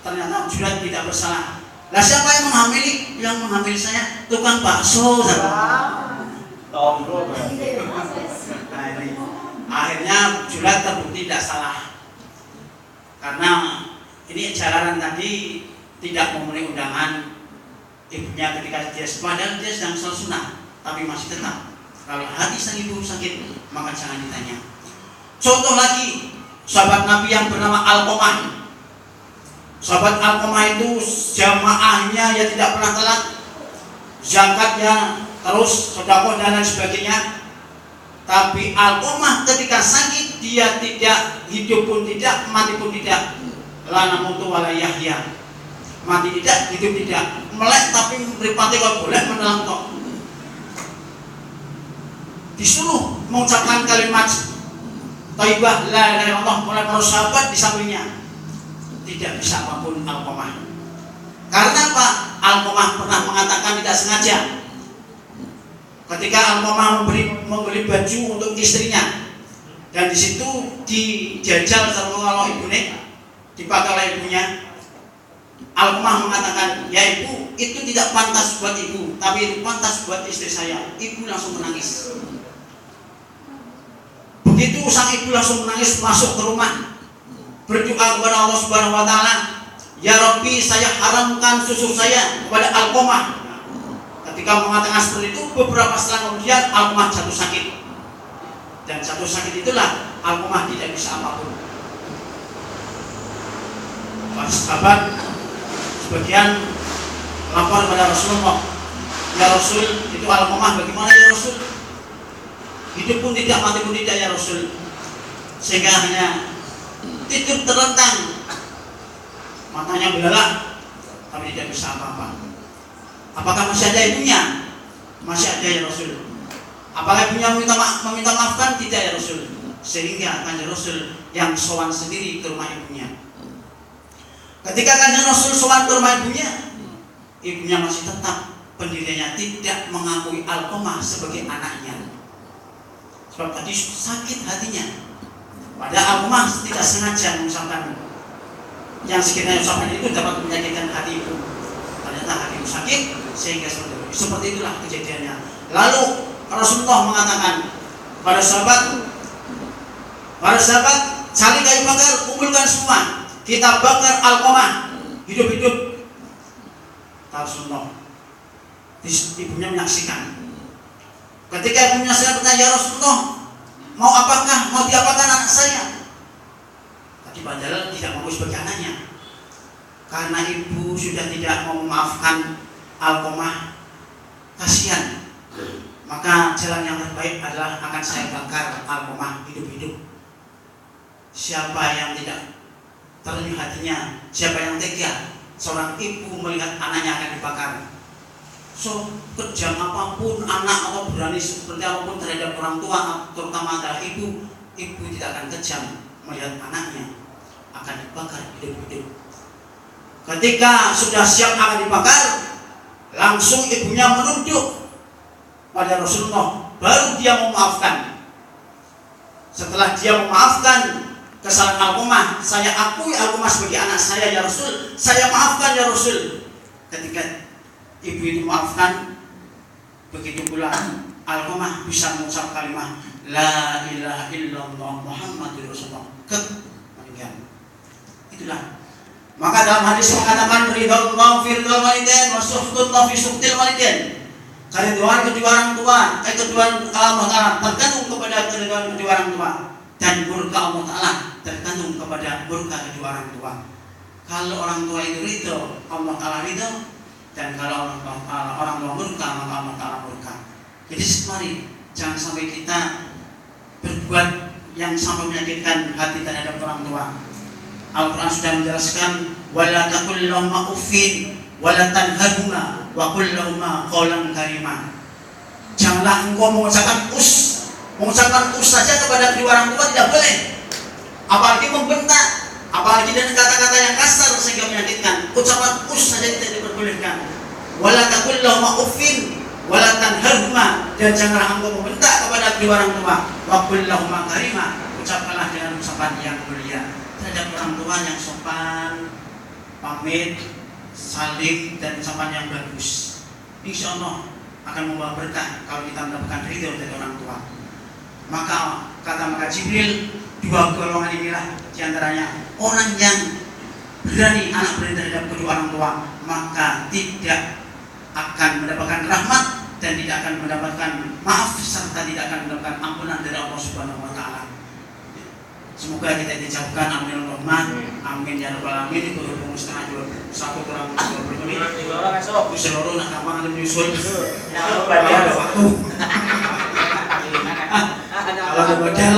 ternyata Junaid tidak bersalah. Lah siapa yang menghamili? Yang menghamili saya tukang bakso. Tonggo. Nah ini akhirnya Junaid terbukti tidak salah karena ini jalanan tadi tidak memenuhi undangan ibunya ketika dia padahal dia sedang sholat sunnah, tapi masih tetap kalau hati sang ibu sakit maka jangan ditanya. Contoh lagi sahabat Nabi yang bernama Alqamah. Sahabat Alqamah itu jamaahnya ya tidak pernah telat, zakatnya terus, sedekah dan lain sebagainya. Tapi Alqamah ketika sakit dia tidak, hidup pun tidak, mati pun tidak. La namutu wala yahya. Mati tidak, hidup tidak. Melek tapi mripate kok boleh menelan kok. Disuruh mengucapkan kalimat thayyibah la ilaha illallah oleh para sahabat di sampingnya. Tidak bisa apapun Alqamah. Karena apa? Alqamah pernah mengatakan tidak sengaja. Ketika Alqamah membeli baju untuk istrinya, dan di situ dijajal sama ibunya, dipakai oleh ibunya. Alqamah mengatakan, ya ibu, itu tidak pantas buat ibu, tapi itu pantas buat istri saya. Ibu langsung menangis. Begitu sang ibu langsung menangis masuk ke rumah, berdoa kepada Allah Subhanahu Wa Taala, ya Rabbi, saya haramkan susu saya kepada Alqamah. Ketika mengatakan seperti itu, beberapa setelah kemudian Alqamah jatuh sakit, dan jatuh sakit itulah Alqamah tidak bisa apapun. Para sahabat sebagian lapor kepada Rasulullah, ya Rasul, itu Alqamah bagaimana ya Rasul? Hidup pun tidak, mati pun tidak ya Rasul, sehingga hanya tidur terlentang, matanya belalak, tapi tidak bisa apa-apa. Apakah masih ada ibunya? Masih ada ya Rasul. Apakah ibunya meminta maafkan? Tidak ya Rasul. Sehingga Kanjeng Rasul yang sowan sendiri ke rumah ibunya. Ketika Kanjeng Rasul sowan ke rumah ibunya masih tetap pendiriannya, tidak mengakui Alqamah sebagai anaknya. Sebab tadi sakit hatinya. Padahal Alqamah tidak sengaja mengucapkan yang sekiranya ucapan itu dapat menyakitkan hati ibu. Ternyata hati ibu sakit sehingga seperti itulah kejadiannya. Lalu Rasulullah mengatakan pada sahabat, cari kayu bakar, kumpulkan semua, kita bakar Alqamah hidup-hidup. Rasulullah, ibunya menyaksikan. Ketika ibunya saya bertanya, ya Rasulullah, mau apakah, mau diapakan anak saya? Tadi padahal tidak mau sebagai anaknya. Karena ibu sudah tidak mau memaafkan Alqamah, kasihan. Maka jalan yang terbaik adalah akan saya bakar Alqamah hidup-hidup. Siapa yang tidak terrenyuh hatinya, siapa yang tega seorang ibu melihat anaknya akan dibakar? So kejam apapun anak atau berani seperti apapun terhadap orang tua, terutama adalah ibu tidak akan kejam melihat anaknya akan dibakar hidup-hidup. Ketika sudah siap akan dibakar, langsung ibunya menunduk pada Rasulullah, baru dia memaafkan. Setelah dia memaafkan kesalahan Alqamah, saya akui Alqamah sebagai anak saya ya Rasul, saya maafkan ya Rasul. Ketika ibu itu maafkan, begitu pula Alqamah bisa mengucap kalimat la ilaha illallah Muhammadur Rasulullah. Itulah. Maka dalam hadis mengatakan ridallahu fi ridal walidain wa suhtullah fi suhtil walidain. Keridhaan kedua orang tua, kedua Allah Ta'ala tergantung kepada keridhaan kedua orang tua, dan murka Allah Ta'ala tergantung kepada murka kedua orang tua. Kalau orang tua itu ridho, Allah Ta'ala ridho, dan kalau orang tua murka, maka Allah Ta'ala murka. Jadi mari jangan sampai kita berbuat yang sampai menyakitkan hati terhadap orang tua. Al-Quran sudah menjelaskan wala taqul lahuma uffin wala tanharhuma wa qul lahuma qawlan karima. Janganlah engkau mengucapkan saja kepada kedua orang tua, tidak boleh. Apalagi membentak, apalagi dengan kata-kata yang kasar sehingga menyakitkan. Ucapan saja tidak diperbolehkan. Wala taqul lahuma uffin wala tanharhuma, dan janganlah engkau membentak kepada kedua orang tua. Wa qul lahuma karima, ucapkanlah dengan ucapan yang mulia terhadap orang tua yang sopan, pamit, saling dan ucapan yang bagus. Insya Allah akan membawa berkah kalau kita mendapatkan ridho dari orang tua. Maka Jibril, dua golongan inilah diantaranya orang yang berani, anak berani terhadap kedua orang tua, maka tidak akan mendapatkan rahmat dan tidak akan mendapatkan maaf serta tidak akan mendapatkan ampunan dari Allah Subhanahu wa taala. Semoga kita dijauhkan, amin Allahumma amin ya rabbal alamin. Itu berhubung setengah 1 kurang 20 menit. Seluruh nak kamang ada menyusul. Ada waktu. Kalau ada modal